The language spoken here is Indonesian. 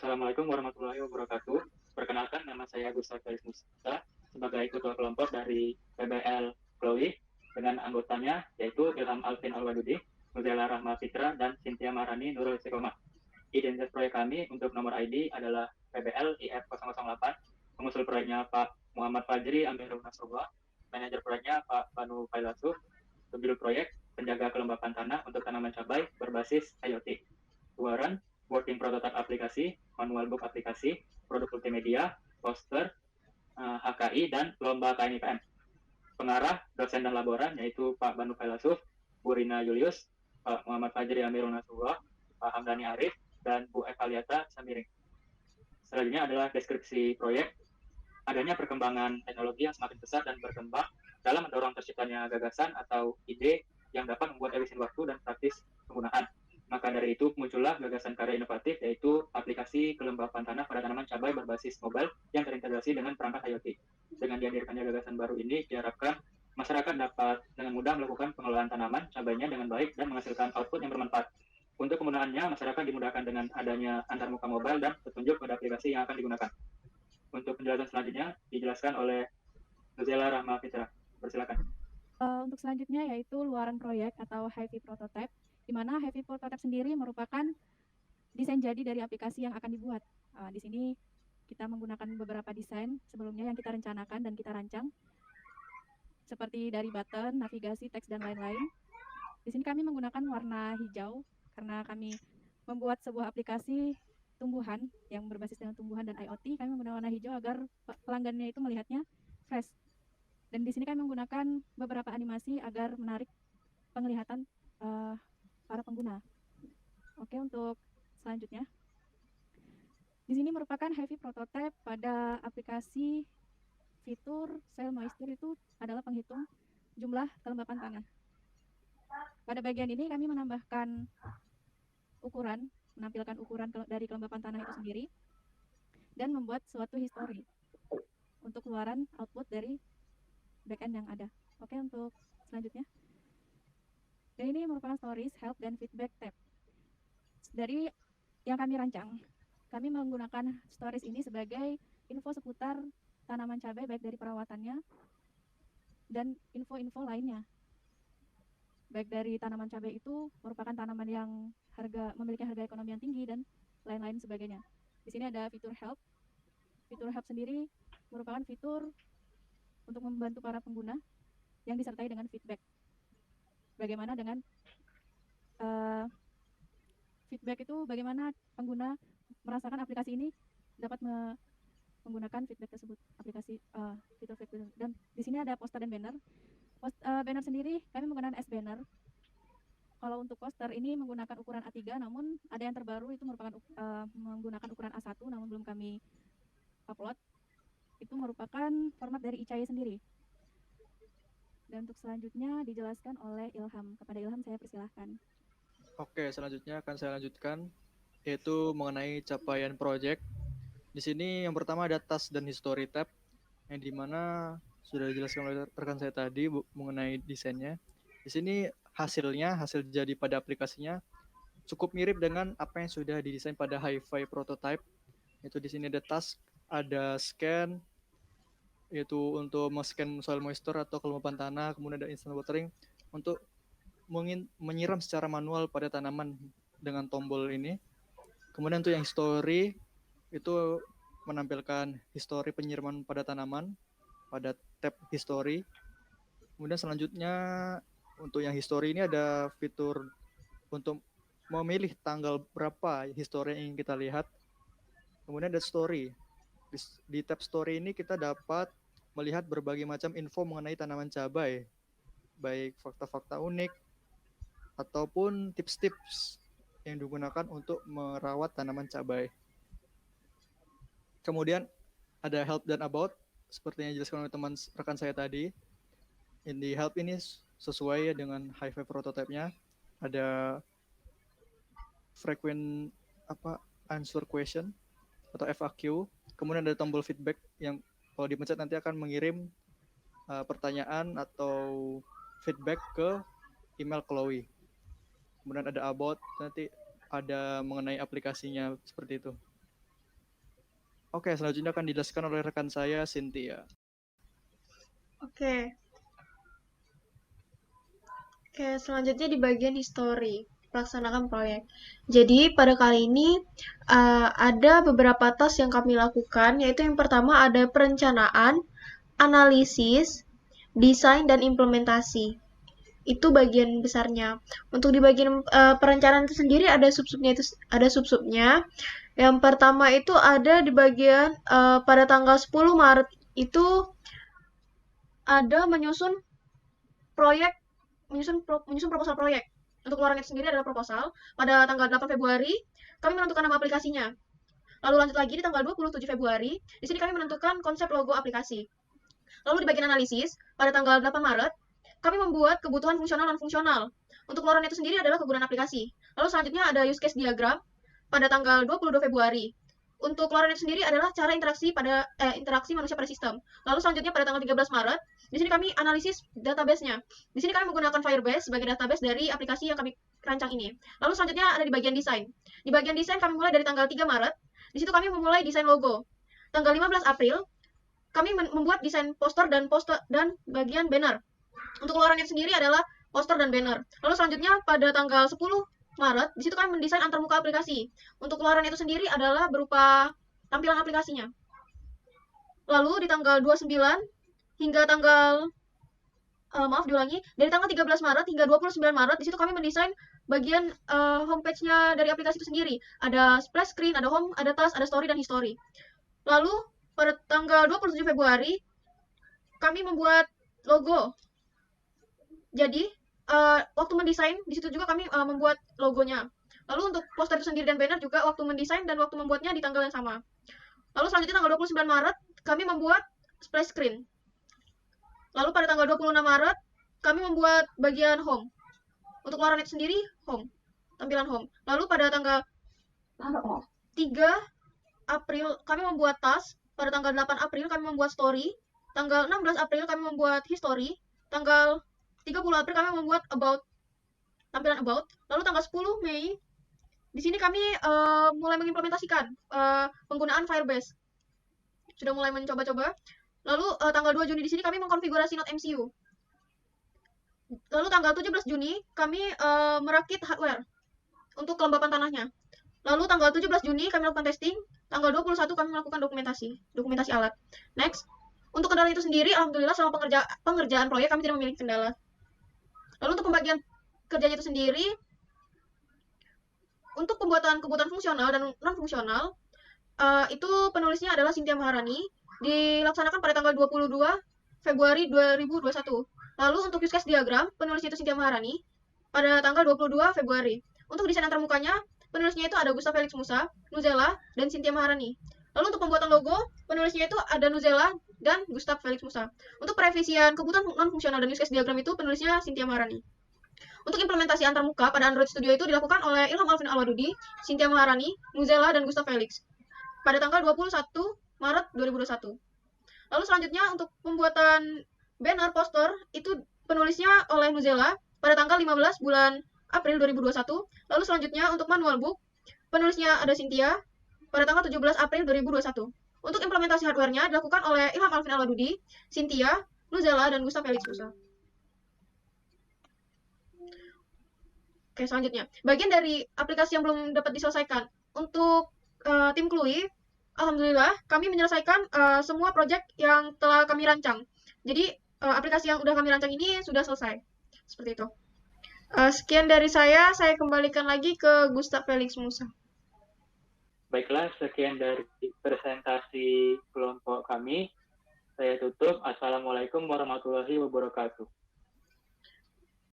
Assalamualaikum warahmatullahi wabarakatuh. Perkenalkan, nama saya Gustaf Felis Musa sebagai ketua kelompok dari PBL Chloe dengan anggotanya yaitu Ilham Alvin Alwadudi, Nuzela Rahma Fitra, dan Cynthia Marani Nurul Istiqomah. Identitas proyek kami untuk nomor ID adalah PBL IF008. Pengusul proyeknya Pak Muhammad Fajri Amirul Nasrullah, manajer proyeknya Pak Banu Failasuf, pembiru proyek penjaga kelembapan tanah untuk tanaman cabai berbasis IoT. Luaran, working prototype aplikasi, manual book aplikasi, produk multimedia, poster, HKI, dan lomba KNIPM. Pengarah, dosen dan laboran yaitu Pak Banu Failasuf, Bu Rina Julius, Pak Muhammad Fajri Amirul Nasrullah, Pak Hamdani Arif, dan Bu Evaliata Samiring. Selanjutnya adalah deskripsi proyek. Adanya perkembangan teknologi yang semakin besar dan berkembang dalam mendorong terciptanya gagasan atau ide yang dapat membuat efisien waktu dan praktis penggunaan. Maka dari itu muncullah gagasan karya inovatif yaitu aplikasi kelembapan tanah pada tanaman cabai berbasis mobile yang terintegrasi dengan perangkat IoT. Dengan dihadirkannya gagasan baru ini diharapkan masyarakat dapat dengan mudah melakukan pengelolaan tanaman cabainya dengan baik dan menghasilkan output yang bermanfaat. Untuk penggunaannya, masyarakat dimudahkan dengan adanya antarmuka mobile dan petunjuk pada aplikasi yang akan digunakan. Untuk penjelasan selanjutnya dijelaskan oleh Nuzela Rahma Fitra. Persilakan. Untuk selanjutnya yaitu luaran proyek atau heavy prototype, di mana heavy prototype sendiri merupakan desain jadi dari aplikasi yang akan dibuat. Di sini kita menggunakan beberapa desain sebelumnya yang kita rencanakan dan kita rancang, seperti dari button, navigasi, teks, dan lain-lain. Di sini kami menggunakan warna hijau karena kami membuat sebuah aplikasi tumbuhan yang berbasis dengan tumbuhan dan IoT. Kami menggunakan warna hijau agar pelanggannya itu melihatnya fresh. Dan di sini kami menggunakan beberapa animasi agar menarik penglihatan para pengguna. Oke, untuk selanjutnya. Di sini merupakan heavy prototype pada aplikasi fitur soil moisture itu adalah penghitung jumlah kelembapan tanah. Pada bagian ini kami menambahkan ukuran, menampilkan ukuran dari kelembapan tanah itu sendiri, dan membuat suatu history untuk keluaran output dari backend yang ada. Oke, untuk selanjutnya. Dan ini merupakan stories, help, dan feedback tab. Dari yang kami rancang, kami menggunakan stories ini sebagai info seputar tanaman cabai baik dari perawatannya dan info-info lainnya. Baik dari tanaman cabai itu merupakan tanaman yang memiliki harga ekonomi yang tinggi dan lain-lain sebagainya. Di sini ada fitur help. Fitur help sendiri merupakan fitur untuk membantu para pengguna yang disertai dengan feedback. Bagaimana dengan feedback itu, bagaimana pengguna merasakan aplikasi ini dapat menggunakan feedback tersebut, aplikasi fitur feedback. Dan di sini ada poster dan banner. Banner sendiri kami menggunakan S banner. Kalau untuk poster ini menggunakan ukuran A3, namun ada yang terbaru itu merupakan menggunakan ukuran A1, namun belum kami upload. Itu merupakan format dari ICAI sendiri. Dan untuk selanjutnya dijelaskan oleh Ilham. Kepada Ilham saya persilahkan. Oke, selanjutnya akan saya lanjutkan yaitu mengenai capaian project. Di sini yang pertama ada task dan history tab yang dimana sudah dijelaskan oleh rekan saya tadi mengenai desainnya. Di sini hasil jadi pada aplikasinya cukup mirip dengan apa yang sudah didesain pada hi-fi prototype. Itu di sini ada task, ada scan, yaitu untuk men-scan soil moisture atau kelembapan tanah, kemudian ada instant watering untuk menyiram secara manual pada tanaman dengan tombol ini. Kemudian untuk yang history itu menampilkan history penyiraman pada tanaman pada tab history. Kemudian selanjutnya untuk yang history ini ada fitur untuk memilih tanggal berapa history yang ingin kita lihat. Kemudian ada story. Di tab story ini kita dapat melihat berbagai macam info mengenai tanaman cabai, baik fakta-fakta unik ataupun tips-tips yang digunakan untuk merawat tanaman cabai. Kemudian ada help dan about, seperti yang dijelaskan oleh teman rekan saya tadi. Di help ini sesuai dengan hi-fi prototype-nya. Ada frequent answer question atau FAQ. Kemudian ada tombol feedback yang kalau dipencet nanti akan mengirim pertanyaan atau feedback ke email Chloe. Kemudian ada about, nanti ada mengenai aplikasinya seperti itu. Oke, selanjutnya akan dijelaskan oleh rekan saya, Cynthia. Oke. Oke, selanjutnya di bagian history, pelaksanaan proyek. Jadi, pada kali ini ada beberapa task yang kami lakukan, yaitu yang pertama ada perencanaan, analisis, desain, dan implementasi. Itu bagian besarnya. Untuk di bagian perencanaan itu sendiri ada sub-subnya. Yang pertama itu ada di bagian pada tanggal 10 Maret itu ada menyusun proposal proyek. Untuk keluaran itu sendiri adalah proposal. Pada tanggal 8 Februari, kami menentukan nama aplikasinya. Lalu lanjut lagi di tanggal 27 Februari, di sini kami menentukan konsep logo aplikasi. Lalu di bagian analisis, pada tanggal 8 Maret, kami membuat kebutuhan fungsional dan fungsional. Untuk keluaran itu sendiri adalah kegunaan aplikasi. Lalu selanjutnya ada use case diagram pada tanggal 22 Februari. Untuk keluaran itu sendiri adalah cara interaksi manusia pada sistem. Lalu selanjutnya pada tanggal 13 Maret, di sini kami analisis database-nya. Di sini kami menggunakan Firebase sebagai database dari aplikasi yang kami rancang ini. Lalu selanjutnya ada di bagian desain. Di bagian desain kami mulai dari tanggal 3 Maret. Di situ kami memulai desain logo. Tanggal 15 April, kami membuat desain poster dan bagian banner. Untuk keluaran itu sendiri adalah poster dan banner. Lalu selanjutnya pada tanggal 10 Maret, di situ kami mendesain antarmuka aplikasi. Untuk keluaran itu sendiri adalah berupa tampilan aplikasinya. Lalu di tanggal 29 hingga tanggal dari tanggal 13 Maret hingga 29 Maret, di situ kami mendesain bagian homepage-nya dari aplikasi itu sendiri. Ada splash screen, ada home, ada task, ada story, dan history. Lalu pada tanggal 27 Februari, kami membuat logo. Jadi, waktu mendesain, di situ juga kami membuat logonya. Lalu untuk poster itu sendiri dan banner juga waktu mendesain dan waktu membuatnya di tanggal yang sama. Lalu selanjutnya tanggal 29 Maret, kami membuat splash screen. Lalu pada tanggal 26 Maret, kami membuat bagian home. Untuk keluaran itu sendiri, home. Tampilan home. Lalu pada tanggal 3 April, kami membuat task. Pada tanggal 8 April, kami membuat story. Tanggal 16 April, kami membuat history. Tanggal 30 April, kami membuat about. Tampilan about. Lalu tanggal 10 Mei, di sini kami mulai mengimplementasikan penggunaan Firebase. Sudah mulai mencoba-coba. Lalu tanggal 2 Juni di sini kami mengkonfigurasi Node MCU. Lalu tanggal 17 Juni kami merakit hardware untuk kelembapan tanahnya. Lalu tanggal 17 Juni kami melakukan testing. Tanggal 21 kami melakukan dokumentasi alat. Next. Untuk kendala itu sendiri, alhamdulillah selama pengerjaan proyek kami tidak memiliki kendala. Lalu untuk pembagian kerjanya itu sendiri, untuk pembuatan kebutuhan fungsional dan non-fungsional, itu penulisnya adalah Cynthia Maharani, dilaksanakan pada tanggal 22 Februari 2021. Lalu untuk use case diagram, penulisnya itu Cynthia Maharani, pada tanggal 22 Februari. Untuk desain antarmukanya, penulisnya itu ada Gustav Felix Musa, Nuzela, dan Cynthia Maharani. Lalu untuk pembuatan logo, penulisnya itu ada Nuzela dan Gustav Felix Musa. Untuk perevisian kebutuhan non-fungsional dan use case diagram itu penulisnya Cynthia Maharani. Untuk implementasi antarmuka pada Android Studio itu dilakukan oleh Ilham Alvin Alwadudi, Cynthia Maharani, Nuzela, dan Gustav Felix pada tanggal 21 Maret 2021. Lalu selanjutnya untuk pembuatan banner poster itu penulisnya oleh Nuzela pada tanggal 15 bulan April 2021. Lalu selanjutnya untuk manual book penulisnya ada Cynthia pada tanggal 17 April 2021. Untuk implementasi hardware-nya dilakukan oleh Ilham Alvin Alwadudi, Cynthia, Nuzela, dan Gustav Felix Musa. Oke, selanjutnya. Bagian dari aplikasi yang belum dapat diselesaikan. Untuk tim Klui, alhamdulillah kami menyelesaikan semua proyek yang telah kami rancang. Jadi aplikasi yang sudah kami rancang ini sudah selesai. Seperti itu. Sekian dari saya kembalikan lagi ke Gustav Felix Musa. Baiklah, sekian dari presentasi kelompok kami. Saya tutup. Assalamualaikum warahmatullahi wabarakatuh.